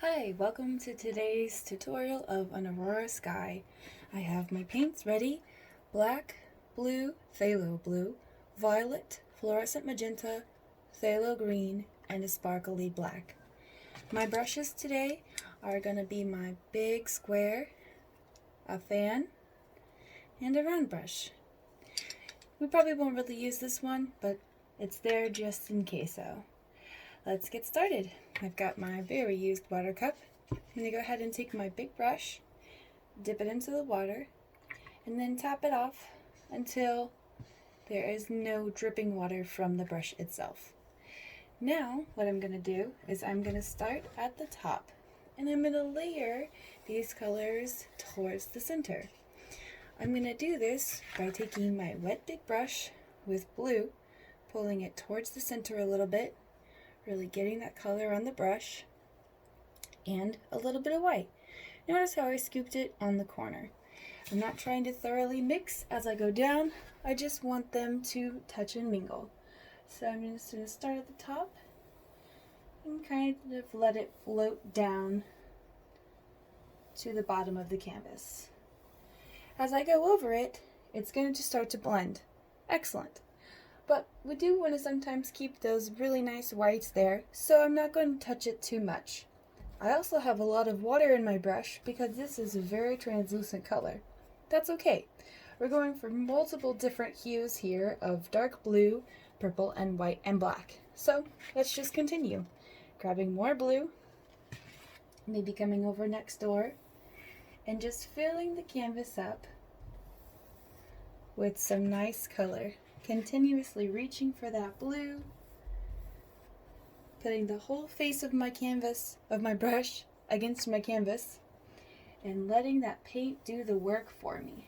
Hi, welcome to today's tutorial of an Aurora Sky. I have my paints ready: black, blue, phthalo blue, violet, fluorescent magenta, phthalo green, and a sparkly black. My brushes today are going to be my big square, a fan, and a round brush. We probably won't really use this one, but it's there just in case so. Let's get started. I've got my very used water cup. I'm going to go ahead and take my big brush, dip it into the water, and then tap it off until there is no dripping water from the brush itself. Now what I'm going to do is I'm going to start at the top, and I'm going to layer these colors towards the center. I'm going to do this by taking my wet big brush with blue, pulling it towards the center a little bit, really getting that color on the brush, and a little bit of white. Notice how I scooped it on the corner. I'm not trying to thoroughly mix as I go down, I just want them to touch and mingle. So I'm just going to start at the top and kind of let it float down to the bottom of the canvas. As I go over it, it's going to start to blend. Excellent. But we do want to sometimes keep those really nice whites there, so I'm not going to touch it too much. I also have a lot of water in my brush because this is a very translucent color. That's okay. We're going for multiple different hues here of dark blue, purple, and white, and black. So let's just continue. Grabbing more blue, maybe coming over next door, and just filling the canvas up with some nice color. Continuously reaching for that blue, putting the whole face of my canvas, of my brush, against my canvas, and letting that paint do the work for me.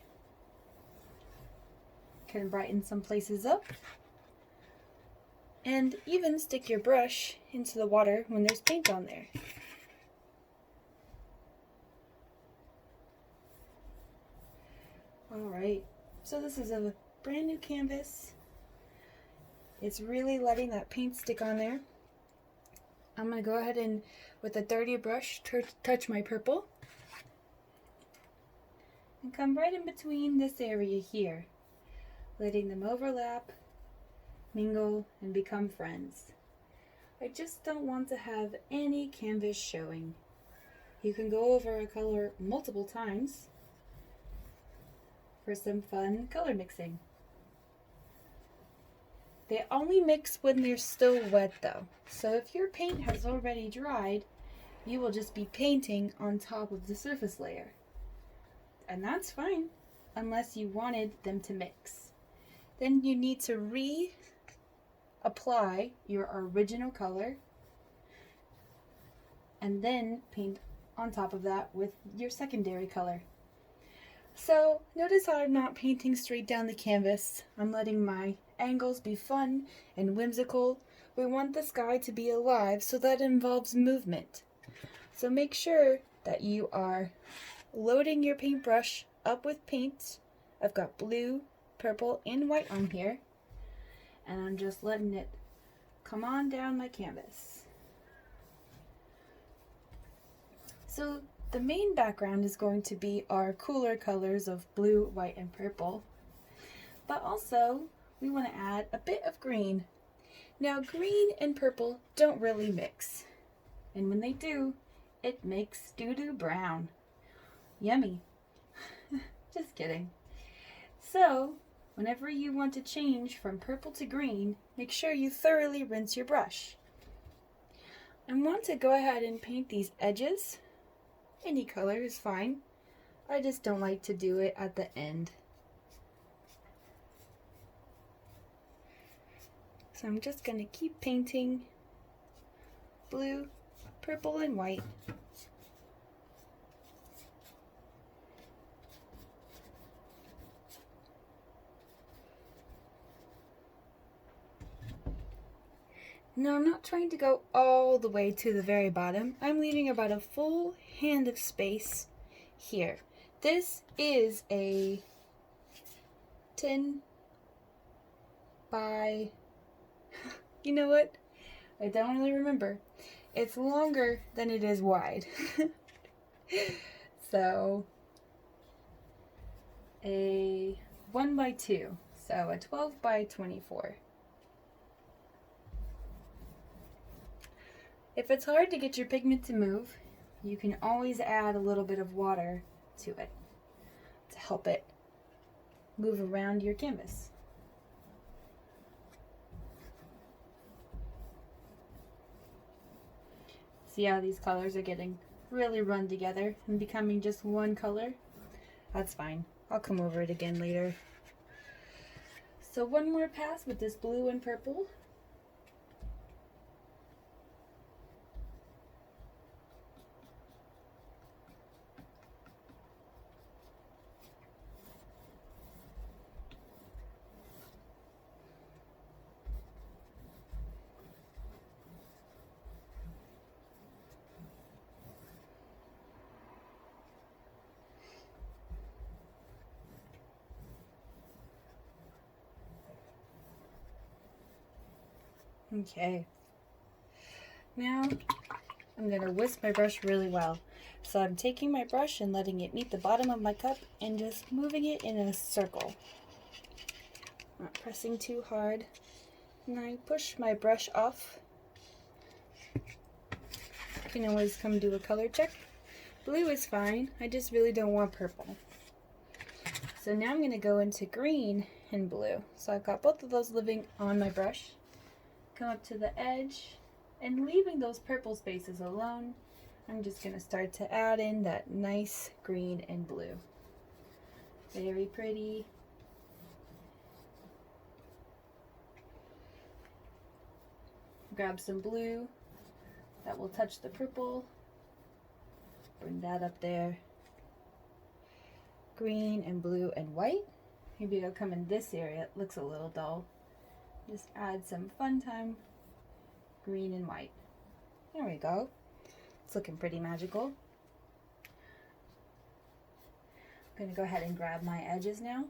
Can brighten some places up, and even stick your brush into the water when there's paint on there. Alright, so this is a brand new canvas. It's really letting that paint stick on there. I'm going to go ahead and, with a dirty brush, touch my purple. And come right in between this area here, letting them overlap, mingle, and become friends. I just don't want to have any canvas showing. You can go over a color multiple times for some fun color mixing. They only mix when they're still wet though. So if your paint has already dried, you will just be painting on top of the surface layer. And that's fine, unless you wanted them to mix. Then you need to reapply your original color and then paint on top of that with your secondary color. So notice how I'm not painting straight down the canvas. I'm letting my angles be fun and whimsical. We want the sky to be alive, so that involves movement. So make sure that you are loading your paintbrush up with paint. I've got blue, purple, and white on here, and I'm just letting it come on down my canvas. So the main background is going to be our cooler colors of blue, white, and purple. But also, we want to add a bit of green. Now, green and purple don't really mix. And when they do, it makes doo-doo brown. Yummy. Just kidding. So, whenever you want to change from purple to green, make sure you thoroughly rinse your brush. I want to go ahead and paint these edges. Any color is fine. I just don't like to do it at the end. So I'm just going to keep painting blue, purple, and white. Now I'm not trying to go all the way to the very bottom. I'm leaving about a full hand of space here. This is a 10 by, you know what? I don't really remember. it's longer than it is wide. So a 1 by 2, so a 12 by 24. If it's hard to get your pigment to move, you can always add a little bit of water to it to help it move around your canvas. See how these colors are getting really run together and becoming just one color? That's fine. I'll come over it again later. So one more pass with this blue and purple. Okay. Now I'm going to whisk my brush really well. So I'm taking my brush and letting it meet the bottom of my cup and just moving it in a circle. Not pressing too hard. And I push my brush off. You can always come do a color check. Blue is fine. I just really don't want purple. So now I'm going to go into green and blue. So I've got both of those living on my brush. Come up to the edge, and leaving those purple spaces alone, I'm just going to start to add in that nice green and blue. Very pretty. Grab some blue that will touch the purple. Bring that up there. Green and blue and white. Maybe it'll come in this area. It looks a little dull. Just add some fun time green and white. There we go. It's looking pretty magical. I'm going to go ahead and grab my edges now.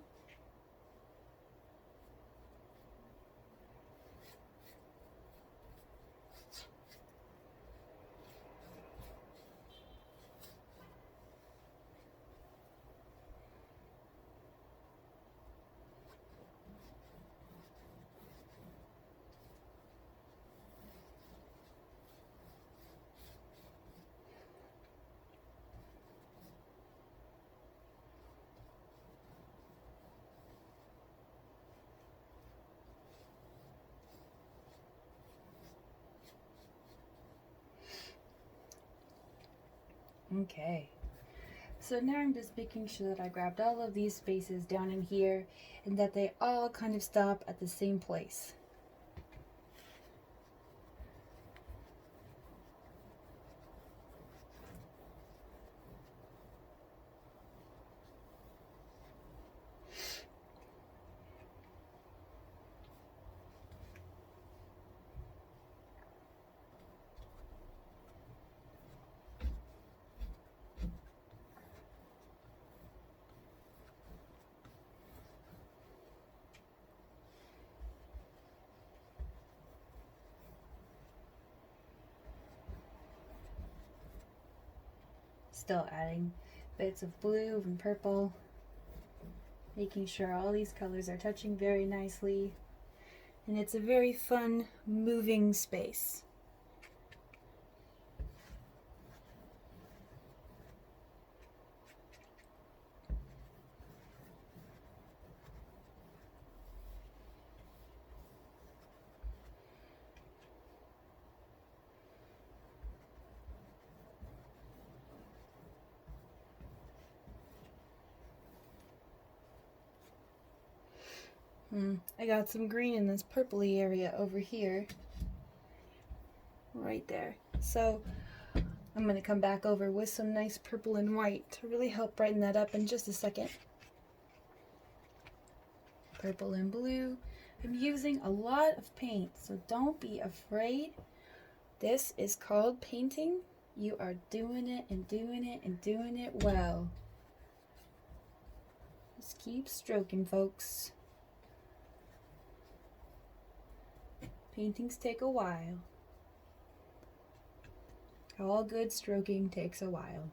Okay, so now I'm just making sure that I grabbed all of these spaces down in here and that they all kind of stop at the same place. Still adding bits of blue and purple, making sure all these colors are touching very nicely, and it's a very fun moving space. I got some green in this purpley area over here. Right there. So I'm going to come back over with some nice purple and white to really help brighten that up in just a second. Purple and blue. I'm using a lot of paint, so don't be afraid. This is called painting. You are doing it and doing it and doing it well. Just keep stroking, folks. Paintings take a while. All good stroking takes a while.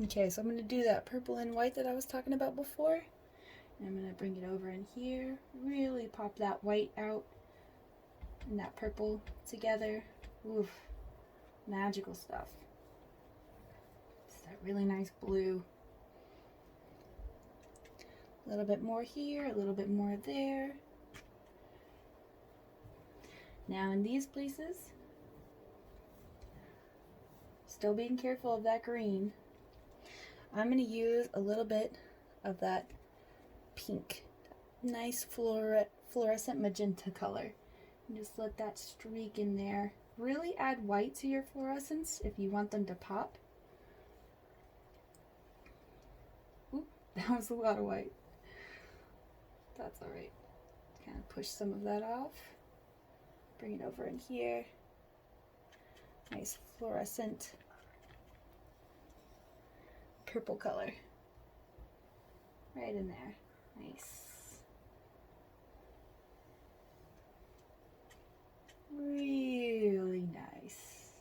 Okay, so I'm going to do that purple and white that I was talking about before. And I'm going to bring it over in here. Really pop that white out and that purple together. Oof, magical stuff. It's that really nice blue. A little bit more here, a little bit more there. Now in these places, still being careful of that green, I'm going to use a little bit of that pink, nice fluorescent magenta color. And just let that streak in there. Really add white to your fluorescents if you want them to pop. Oop, that was a lot of white. That's alright. Kind of push some of that off. Bring it over in here. Nice fluorescent purple color. Right in there. Nice. Really nice.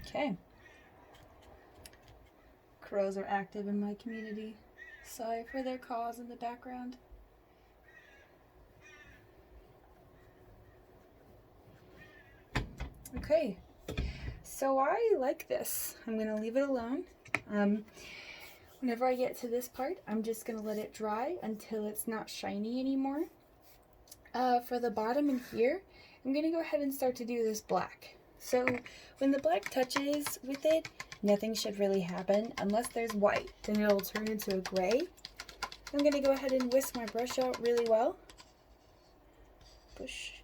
Okay. Crows are active in my community. Sorry for their caws in the background. Okay, so I like this. I'm going to leave it alone. Whenever I get to this part, I'm just going to let it dry until it's not shiny anymore. For the bottom in here, I'm going to go ahead and start to do this black. So when the black touches with it, nothing should really happen unless there's white. Then it'll turn into a gray. I'm going to go ahead and whisk my brush out really well. Push,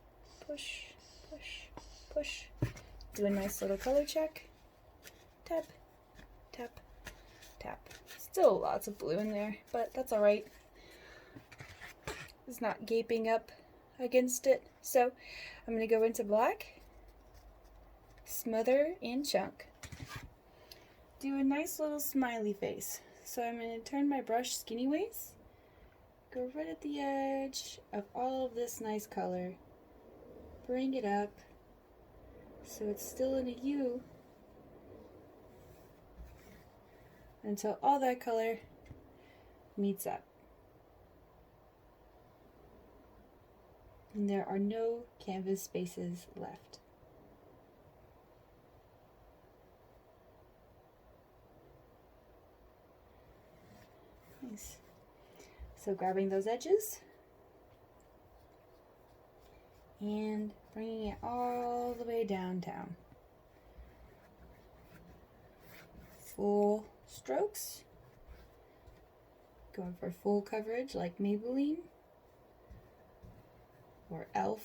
push, push, push. Do a nice little color check. Tap, tap, tap. Still lots of blue in there, but that's alright. It's not gaping up against it. So I'm going to go into black, smother, and chunk. Do a nice little smiley face. So I'm going to turn my brush skinny ways. Go right at the edge of all of this nice color. Bring it up so it's still in a U until all that color meets up. And there are no canvas spaces left. Nice. So grabbing those edges and bringing it all the way downtown. Full strokes. Going for full coverage like Maybelline or e.l.f.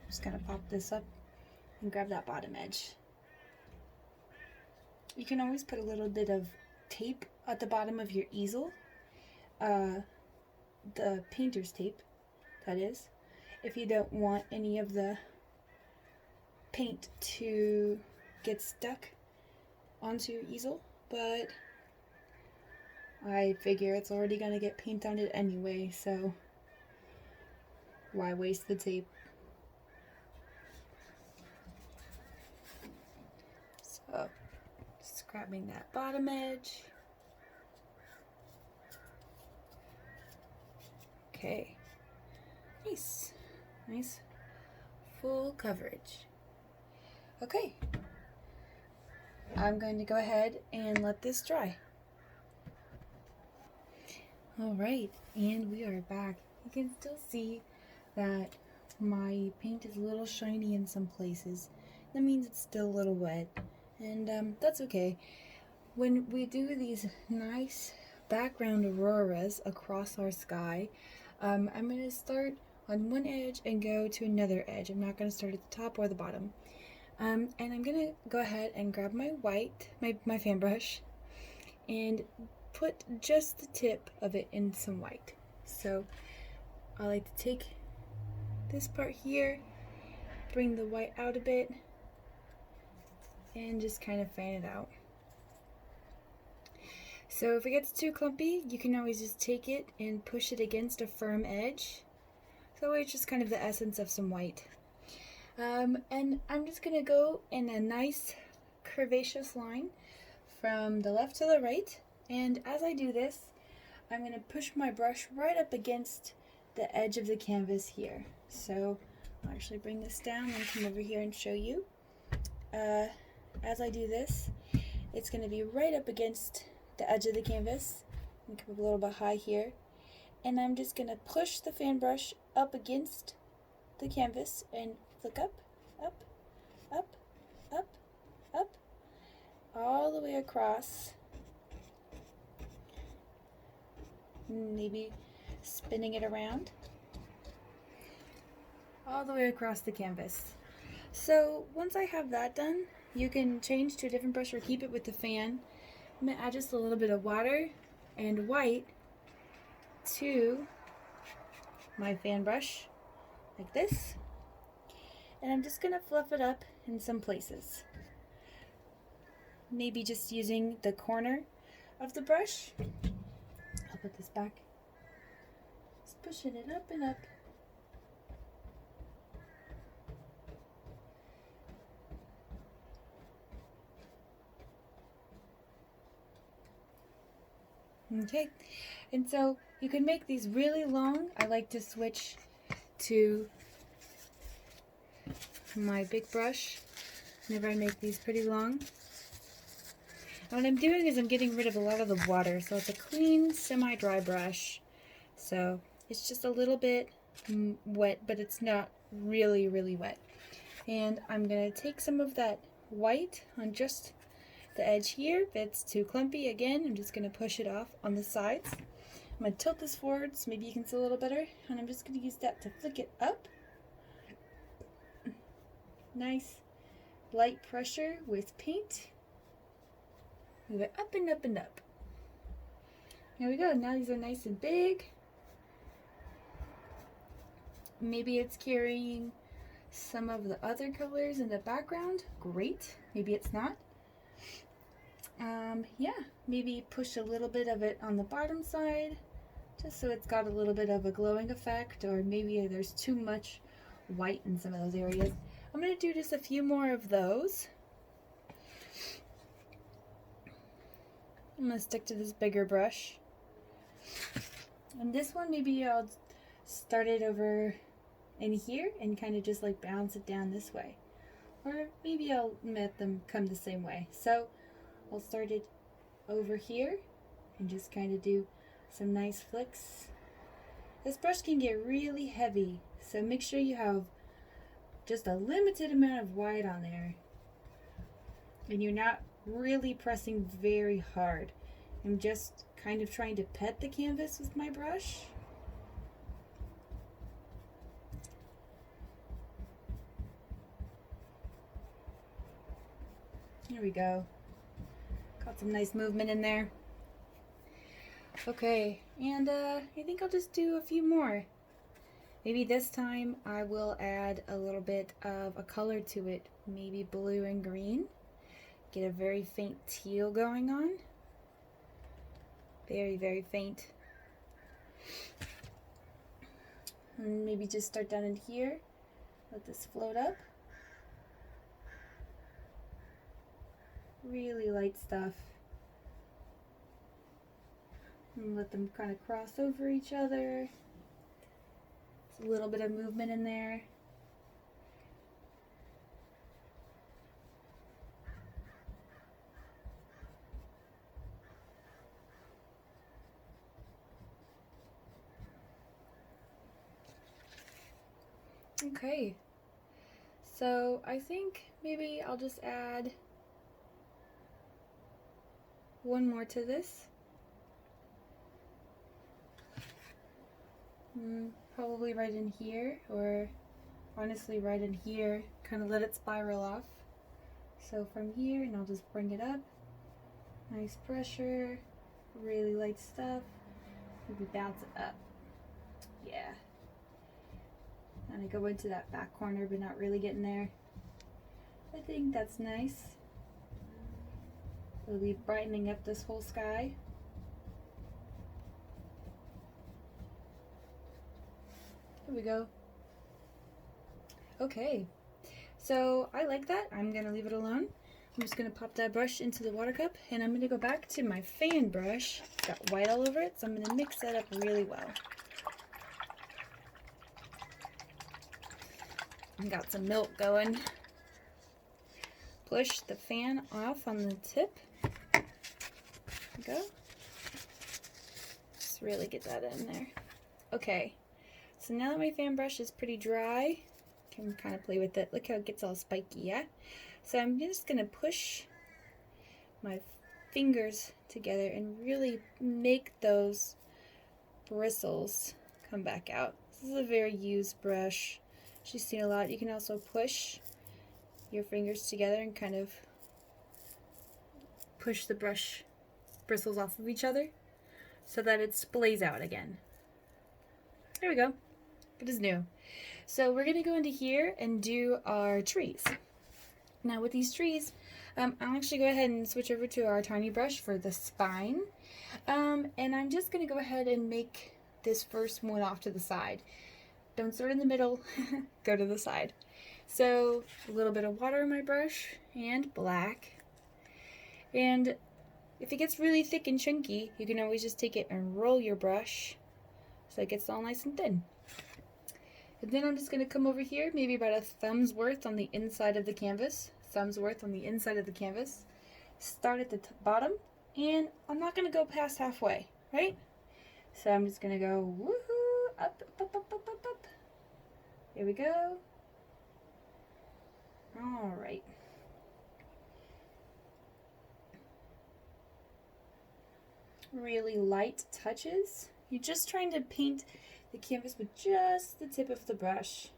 Just gonna pop this up and grab that bottom edge. You can always put a little bit of tape at the bottom of your easel, the painter's tape, that is, if you don't want any of the paint to get stuck onto your easel, but I figure it's already gonna get paint on it anyway, so why waste the tape? So, just grabbing that bottom edge. Okay, nice, nice, full coverage. Okay, I'm going to go ahead and let this dry. Alright, and we are back. You can still see that my paint is a little shiny in some places. That means it's still a little wet. and that's okay. When we do these nice background auroras across our sky, I'm going to start on one edge and go to another edge. I'm not going to start at the top or the bottom. And I'm going to go ahead and grab my my fan brush, and put just the tip of it in some white. So I like to take this part here, bring the white out a bit, and just kind of fan it out. So if it gets too clumpy, you can always just take it and push it against a firm edge. So it's just kind of the essence of some white. And I'm just going to go in a nice curvaceous line from the left to the right. And as I do this, I'm going to push my brush right up against the edge of the canvas here. So I'll actually bring this down and come over here and show you. As I do this, it's going to be right up against the edge of the canvas. I'm going to come up a little bit high here. And I'm just going to push the fan brush up against the canvas and flick up, up, up, up, up, all the way across. Maybe spinning it around all the way across the canvas. So once I have that done, you can change to a different brush or keep it with the fan. I'm going to add just a little bit of water and white to my fan brush like this, and I'm just going to fluff it up in some places. Maybe just using the corner of the brush. I'll put this back. Just pushing it up and up. Okay, and so you can make these really long. I like to switch to my big brush whenever I make these pretty long. And what I'm doing is I'm getting rid of a lot of the water, so it's a clean, semi-dry brush. So it's just a little bit wet, but it's not really, really wet. And I'm going to take some of that white on just the edge here. If it's too clumpy, again, I'm just going to push it off on the sides. I'm going to tilt this forward so maybe you can see a little better, and I'm just going to use that to flick it up. Nice light pressure with paint. Move it up and up and up. There we go. Now these are nice and big. Maybe it's carrying some of the other colors in the background. Great. Maybe it's not. Yeah, maybe push a little bit of it on the bottom side, just so it's got a little bit of a glowing effect, or maybe there's too much white in some of those areas. I'm going to do just a few more of those. I'm going to stick to this bigger brush. And this one, maybe I'll start it over in here and kind of just like bounce it down this way. Or maybe I'll let them come the same way. So I'll start it over here and just kind of do some nice flicks. This brush can get really heavy, so make sure you have just a limited amount of white on there. And you're not really pressing very hard. I'm just kind of trying to pet the canvas with my brush. There we go. Got some nice movement in there. Okay, and I think I'll just do a few more. Maybe this time I will add a little bit of a color to it, maybe blue and green. Get a very faint teal going on. Very, very faint. And maybe just start down in here. Let this float up. Really light stuff. And let them kind of cross over each other. There's a little bit of movement in there. Okay, so I think maybe I'll just add one more to this. Probably right in here, or honestly right in here, kind of let it spiral off. So from here, and I'll just bring it up. Nice pressure, really light stuff. Maybe bounce it up. Yeah. And I go into that back corner, but not really getting there. I think that's nice. Really brightening up this whole sky. Here we go. Okay, so I like that. I'm gonna leave it alone. I'm just gonna pop that brush into the water cup, and I'm gonna go back to my fan brush. It's got white all over it, so I'm gonna mix that up really well. I got some milk going. Push the fan off on the tip. There we go. Just really get that in there. Okay, so now that my fan brush is pretty dry, I can kind of play with it. Look how it gets all spiky, yeah? So I'm just gonna push my fingers together and really make those bristles come back out. This is a very used brush. She's seen a lot. You can also push your fingers together and kind of push the brush bristles off of each other so that it splays out again. There we go. It is new. So we're gonna go into here and do our trees. Now with these trees, I'll actually go ahead and switch over to our tiny brush for the spine. And I'm just gonna go ahead and make this first one off to the side. Don't start in the middle, go to the side. So a little bit of water in my brush and black. And if it gets really thick and chunky, you can always just take it and roll your brush so it gets all nice and thin. And then I'm just going to come over here, maybe about a thumb's worth on the inside of the canvas. Thumb's worth on the inside of the canvas. Start at the bottom, and I'm not going to go past halfway, right? So I'm just going to go woohoo, up, up, up, up, up, up. Here we go. All right. Really light touches. You're just trying to paint the canvas with just the tip of the brush.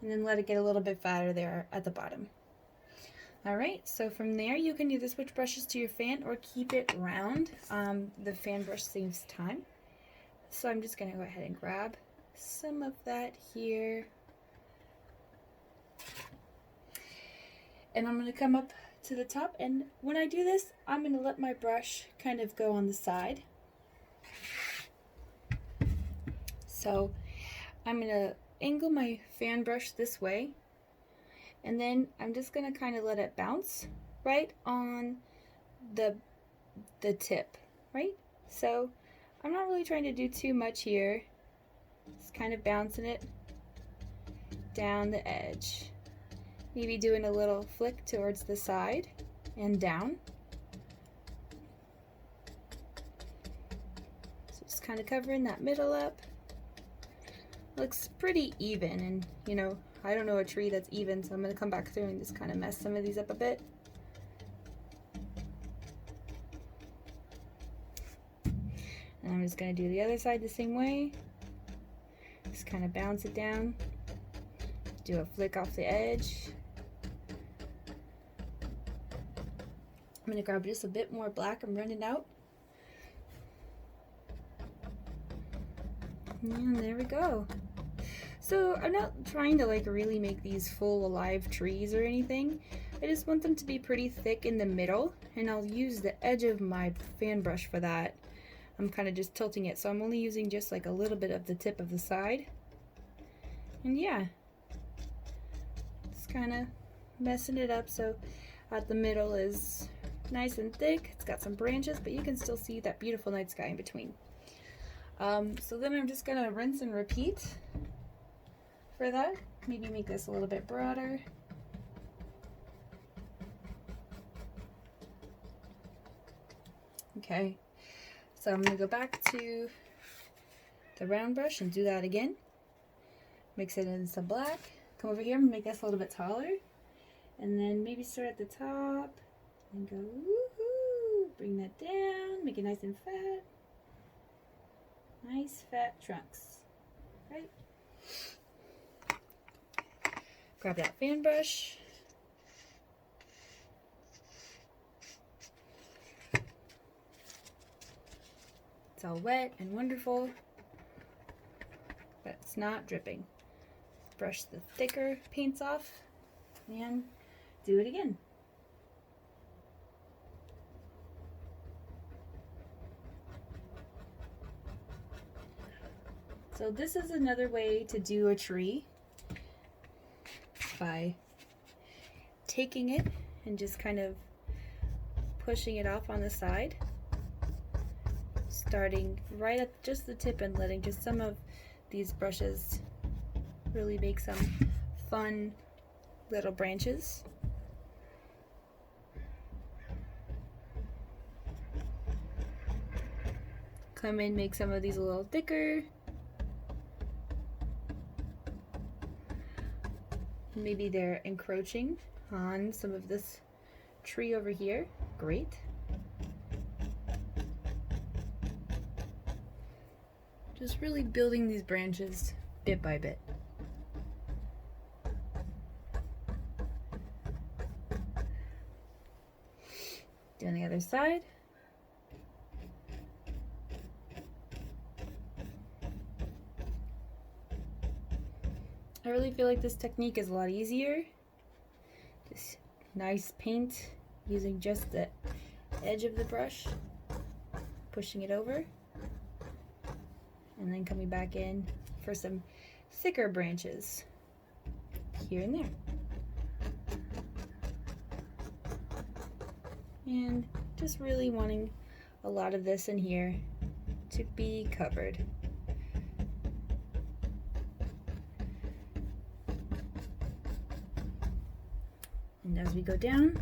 And then let it get a little bit fatter there at the bottom. Alright, so from there you can either switch brushes to your fan or keep it round. The fan brush saves time. So I'm just going to go ahead and grab some of that here. And I'm going to come up to the top, and when I do this, I'm going to let my brush kind of go on the side. So I'm going to angle my fan brush this way, and then I'm just going to kind of let it bounce right on the tip, right? So I'm not really trying to do too much here. Just kind of bouncing it down the edge. Maybe doing a little flick towards the side and down. So just kind of covering that middle up. Looks pretty even, and you know, I don't know a tree that's even, so I'm going to come back through and just kind of mess some of these up a bit. And I'm just going to do the other side the same way. Just kind of bounce it down. Do a flick off the edge. I'm going to grab just a bit more black and run it out. And there we go. So I'm not trying to like really make these full alive trees or anything. I just want them to be pretty thick in the middle, and I'll use the edge of my fan brush for that. I'm kind of just tilting it, so I'm only using just like a little bit of the tip of the side. And yeah, just kind of messing it up so at the middle is nice and thick. It's got some branches, but you can still see that beautiful night sky in between. So then I'm just gonna rinse and repeat for that. Maybe make this a little bit broader. Okay, so I'm gonna go back to the round brush and do that again. Mix it in some black. Come over here and make this a little bit taller. And then maybe start at the top And go, woohoo! Bring that down, make it nice and fat. Nice fat trunks, right? Grab that fan brush. It's all wet and wonderful, but it's not dripping. Brush the thicker paints off and do it again. So this is another way to do a tree, by taking it and just kind of pushing it off on the side, starting right at just the tip and letting just some of these brushes really make some fun little branches. Come in, make some of these a little thicker. Maybe they're encroaching on some of this tree over here. Great. Just really building these branches bit by bit. Do on the other side. I really feel like this technique is a lot easier. Just nice paint using just the edge of the brush, pushing it over, and then coming back in for some thicker branches here and there. And just really wanting a lot of this in here to be covered. And as we go down,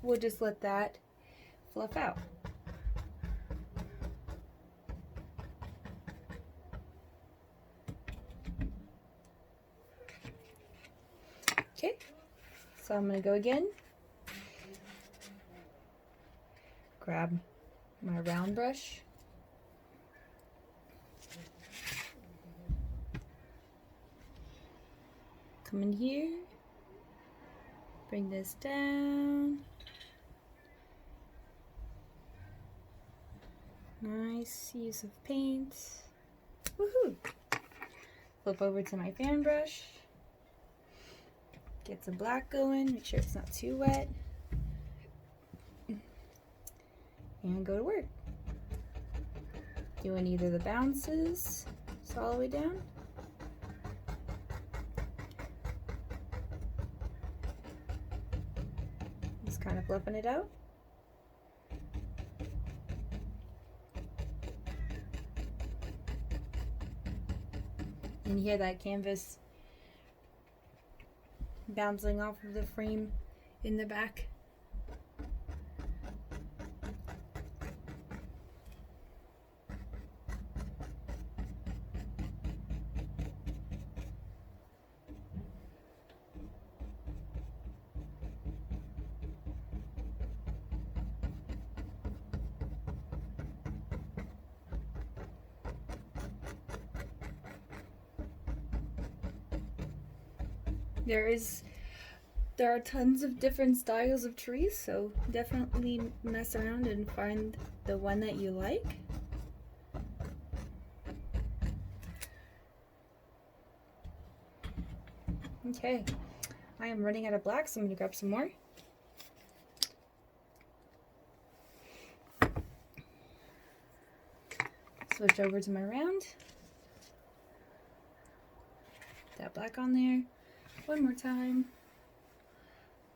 we'll just let that fluff out. Okay, so I'm going to go again. Grab my round brush. Come in here. Bring this down. Nice use of paint. Woohoo! Flip over to my fan brush. Get some black going. Make sure it's not too wet. And go to work. Doing either the bounces, so all the way down. Just kind of fluffing it out. And you hear that canvas bouncing off of the frame in the back. There are tons of different styles of trees, so definitely mess around and find the one that you like. Okay, I am running out of black, so I'm going to grab some more. Switch over to my round. That black on there. One more time.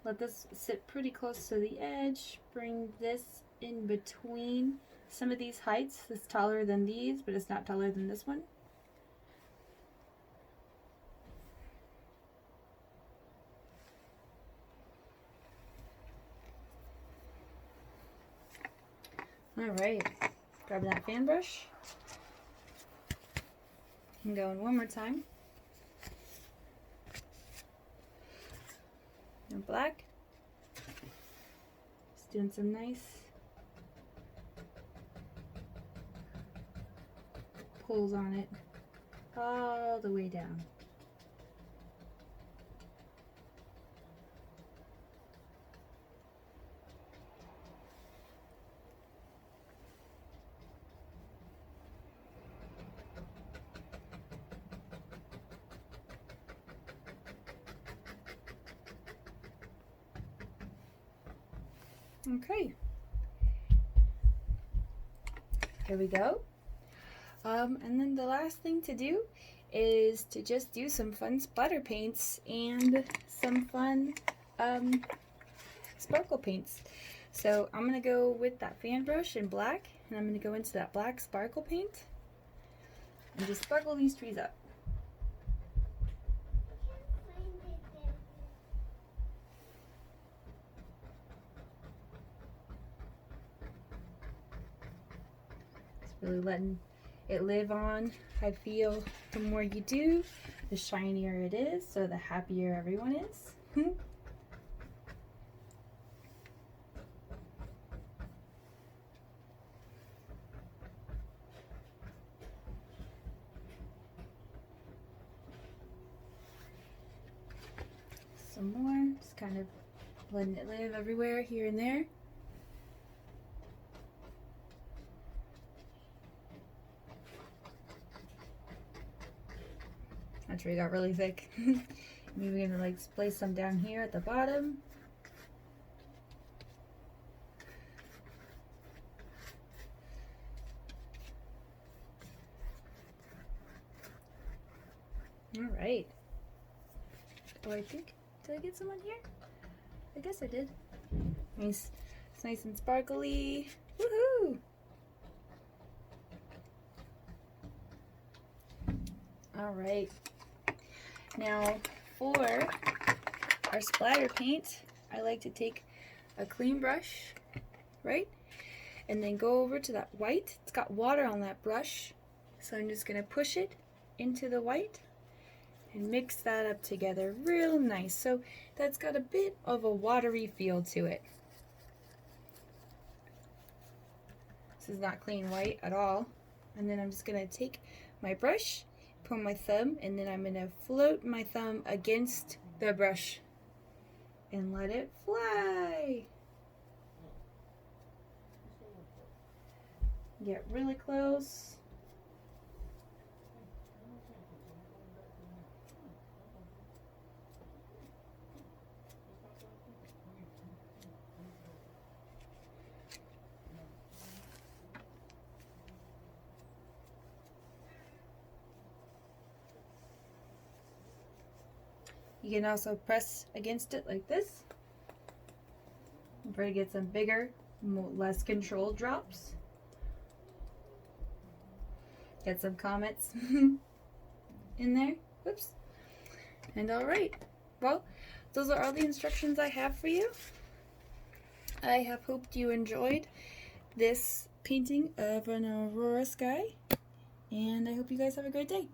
Let this sit pretty close to the edge. Bring this in between some of these heights. It's taller than these, but it's not taller than this one. All right, grab that fan brush and go in one more time. And black. Doing some nice pulls on it all the way down. Okay, here we go. And then the last thing to do is to just do some fun splatter paints and some fun sparkle paints. So I'm going to go with that fan brush in black, and I'm going to go into that black sparkle paint and just sparkle these trees up. Really letting it live on. I feel the more you do, the shinier it is, so the happier everyone is. Some more, just kind of letting it live everywhere, here and there. That tree got really thick. Maybe we're gonna like place some down here at the bottom. All right. Oh, I think, did I get some on here? I guess I did. Nice. It's nice and sparkly. Woohoo! All right. Now for our splatter paint, I like to take a clean brush, right? And then go over to that white. It's got water on that brush. So I'm just gonna push it into the white and mix that up together real nice. So that's got a bit of a watery feel to it. This is not clean white at all. And then I'm just gonna take my brush, put my thumb, and then I'm gonna float my thumb against the brush and let it fly. Get really close. You can also press against it like this. Try to get some bigger, less controlled drops. Get some comets in there. Whoops. And all right. Well, those are all the instructions I have for you. I have hoped you enjoyed this painting of an Aurora Sky. And I hope you guys have a great day.